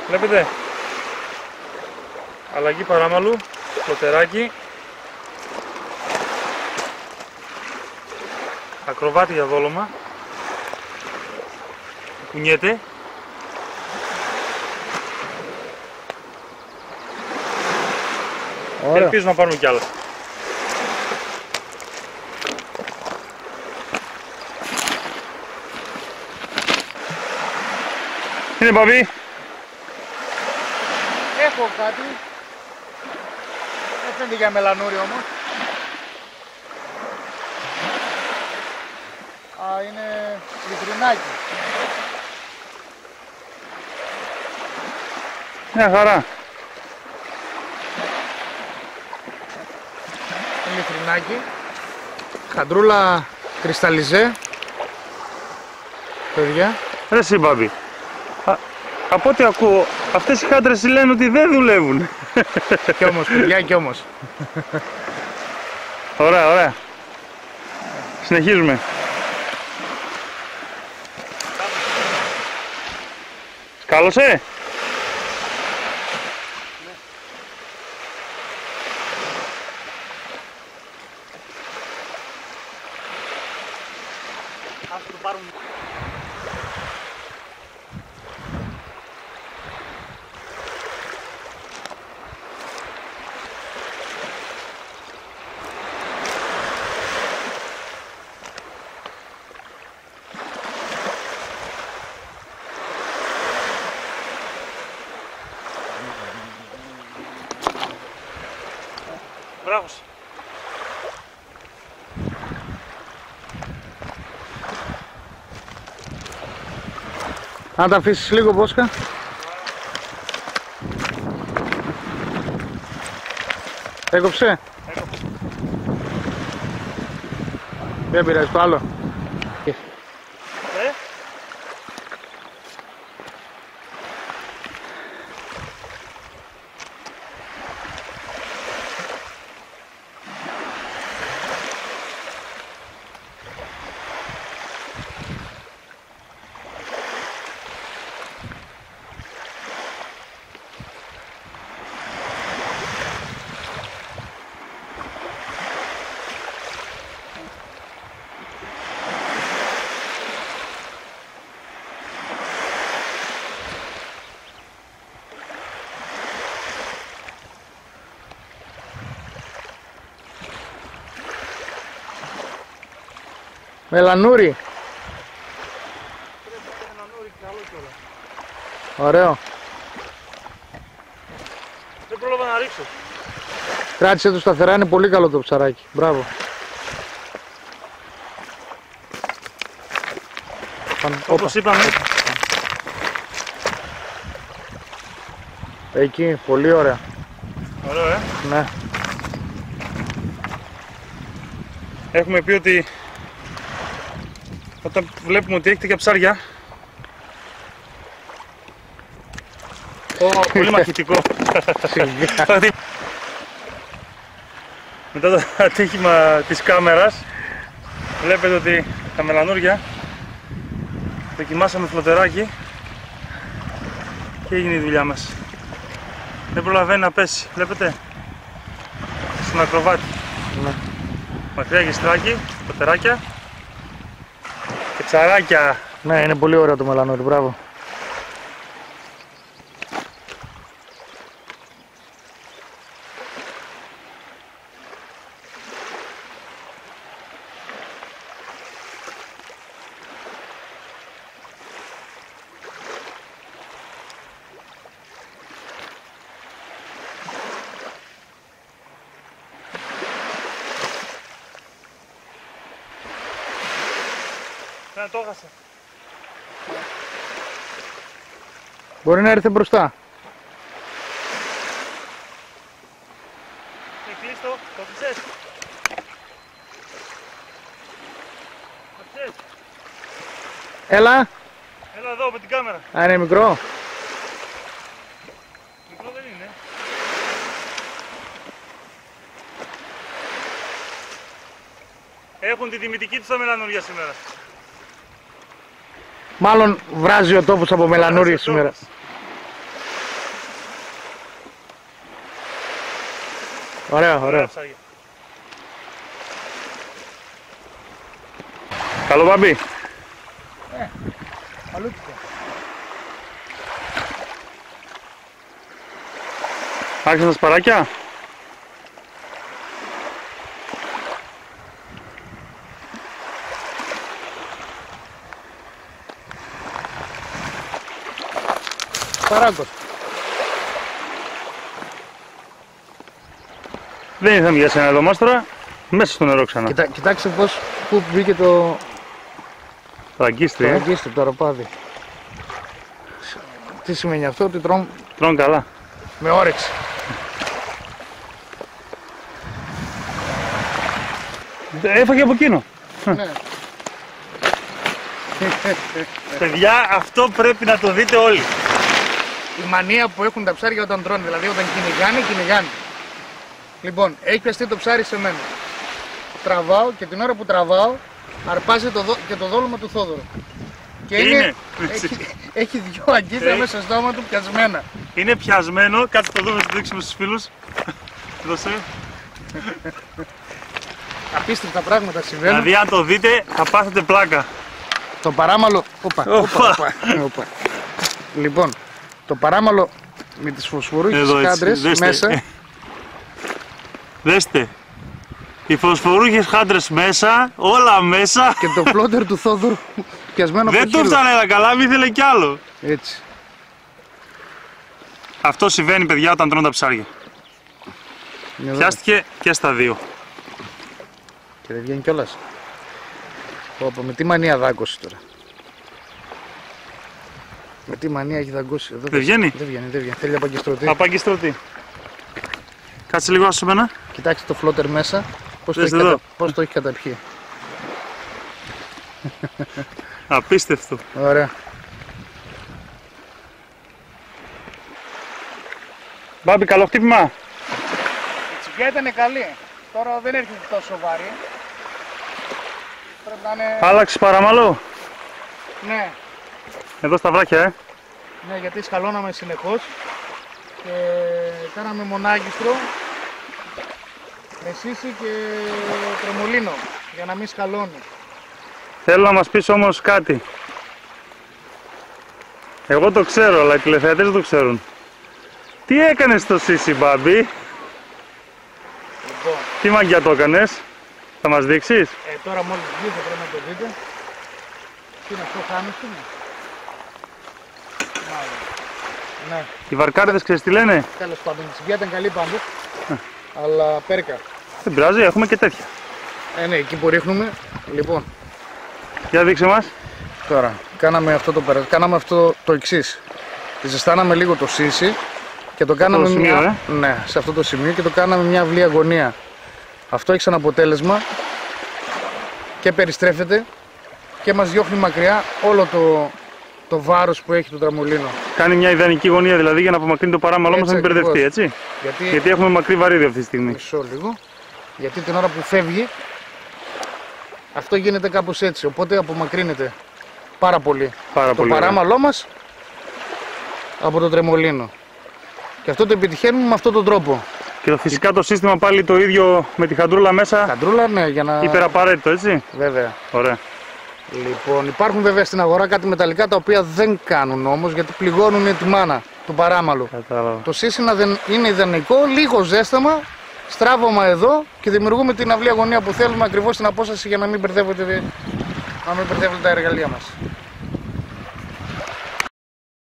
Βλέπετε, αλλαγή παράμαλου, φλωτεράκι, ακροβάτη για δόλωμα, κουνιέται. Ωραία. Ελπίζω να πάρουμε κι άλλα. Είναι Μπαμπή. Έχω κάτι. Δεν φαίνεται για μελανούρι όμως. Α, είναι λιτρινάκι. Μια χαρά. Είναι λιτρινάκι. Χαντρούλα κρυσταλλιζέ. Παιδιά. Ρε εσύ Μπαμπή. Από ό,τι ακούω, αυτές οι χάντρες λένε ότι δεν δουλεύουν. Κι όμως, παιδιά, κι όμως. Ωραία, ωραία. Συνεχίζουμε. Σκάλωσε. Ας το πάρουμε. Μπράβο. Αν τα αφήσεις λίγο, Μπόσκα. Έκοψε. Δεν πειράζει, το άλλο. Μελανούρι. Ωραίο. Δεν πρόλαβα να ρίξω. Κράτησε το σταθερά, είναι πολύ καλό το ψαράκι. Μπράβο. Όπως είπαμε. Εκεί, πολύ ωραία. Ωραίο, Ναι. Έχουμε πει ότι όταν βλέπουμε ότι έχετε και ψάρια. Πολύ μαχητικό. Μετά το ατύχημα της κάμερας βλέπετε ότι τα μελανούρια δοκιμάσαμε φλωτεράκι και έγινε η δουλειά μας. Δεν προλαβαίνει να πέσει, βλέπετε, στον ακροβάτη. Ναι. Μακριά γιστράκι, φλωτεράκια και ψαράκια. Ναι, είναι πολύ ωραίο το μελανούρι, μπράβο. Ναι, το έχασα. Μπορεί να έρθει μπροστά. Κλείστο, το κλείσες. Το κλείσες. Έλα. Έλα εδώ με την κάμερα. Α, είναι μικρό. Μικρό δεν είναι. Έχουν τη τιμητική τους τα μελανούρια σήμερα. Μάλλον βράζει ο τόπος από μελανούρι σήμερα. Ωραία, ωραία. Καλό Μπάμπη. Αλούτσικο. Άρχισαν τα σπαράκια. Παράκος. Δεν ήρθαμε για σένα εδώ μάστορα. Μέσα στο νερό ξανά. Κοιτάξτε πώς, πού μπήκε το Ραγκίστρι, ραγκίστρι, το αραπάδι. Τι σημαίνει αυτό, ότι Τρώνε καλά. με όρεξη. Έφαγε από εκείνο. Ναι. Παιδιά, αυτό πρέπει να το δείτε όλοι. Η μανία που έχουν τα ψάρια όταν τρώνε, δηλαδή όταν κυνηγάνε. Λοιπόν, έχει πιαστεί το ψάρι σε μένα. Τραβάω και την ώρα που τραβάω, αρπάζει και το δόλωμα του Θόδωρου. Και έχει δυο αγκίστρα μέσα στο στόμα του πιασμένα. Είναι πιασμένο, κάτσε το δούμε, να το δείξουμε στους φίλους. Δώσε. Απίστευτα πράγματα συμβαίνουν. Δηλαδή αν το δείτε θα πάθετε πλάκα. Το παράμαλο. Όπα. Λοιπόν, το παράμαλο με τις φωσφορούχες χάντρες μέσα. Δέστε. Οι φωσφορούχες χάντρες μέσα, όλα μέσα. Και το φλότερ του Θόδωρου πιασμένο από Δεν του έφτανε ένα καλά, μη ήθελε κι άλλο. Έτσι. Αυτό συμβαίνει, παιδιά, όταν τρώνε τα ψάρια. Πιάστηκε και στα δύο. Και δεν βγαίνει κιόλας. Όπα, με τι μανία δάγκωσε τώρα. Με τι μανία έχει δαγκώσει εδώ. Δεν βγαίνει. Δεν βγαίνει. Θέλει απαγκιστρωτή. Απαγκιστρωτή. Κάτσε λίγο άσο μένα. Κοιτάξτε το φλότερ μέσα. Πώς το έχει καταπιεί. Απίστευτο. Ωραία. Μπάμπη, καλό χτύπημα. Η τσιγκιά ήταν καλή. Τώρα δεν έρχεται τόσο βαρύ. Πρέπει να είναι... Άλλαξε παραμαλό. Ναι. Εδώ στα βράχια, Ναι, γιατί σκαλώναμε συνεχώς και κάναμε μονάγιστρο με σύση και τρεμολίνο για να μην σκαλώνει. Θέλω να μας πεις όμως κάτι. Εγώ το ξέρω, αλλά οι τηλεθεατές δεν το ξέρουν. Τι έκανες στο Σύση, Μπάμπη? Λοιπόν, Τι μαγιά το έκανες? Θα μας δείξεις? τώρα μόλις βγει θα πρέπει να το δείτε. Τι είναι αυτό, χάμις είναι? Ναι, Οι βαρκάριδες ξέρεις τι λένε? τέλος πάντων, η τσιγκιά ήταν καλή πάντως, αλλά πέρκα. Δεν πειράζει, έχουμε και τέτοια. Ναι, εκεί που ρίχνουμε, λοιπόν, Για δείξε μας. τώρα, κάναμε αυτό το εξής. Ζεστάναμε λίγο το σύσι και το κάναμε σημείο, ναι, σε αυτό το σημείο και το κάναμε μια αυλή αγωνία. Αυτό έχει σαν αποτέλεσμα και περιστρέφεται και μας διώχνει μακριά όλο το βάρος που έχει το τραμολίνο. Κάνει μια ιδανική γωνία δηλαδή για να απομακρύνει το παράμαλό μας να μην ακριβώς. μπερδευτεί, έτσι. Γιατί έχουμε μακρύ βαρύδι αυτή τη στιγμή. μισό λίγο. Γιατί την ώρα που φεύγει αυτό γίνεται κάπως έτσι. Οπότε απομακρύνεται πάρα πολύ το παράμαλό μας από το τρεμολίνο. Και αυτό το επιτυχαίνουμε με αυτόν τον τρόπο. Και φυσικά το σύστημα πάλι το ίδιο με τη χαντρούλα μέσα. Χαντρούλα, ναι, για να... Υπεραπαραίτητο, έτσι. Βέβαια. Ωραία. Λοιπόν, υπάρχουν βέβαια στην αγορά κάτι μεταλλικά τα οποία δεν κάνουν όμως γιατί πληγώνουν τη μάνα του παράμαλου. Κατάλαβα. Το σύστημα είναι ιδανικό, λίγο ζέσταμα, στράβωμα εδώ και δημιουργούμε την αυλή αγωνία που θέλουμε ακριβώς στην απόσταση για να μην μπερδεύονται τα εργαλεία μας.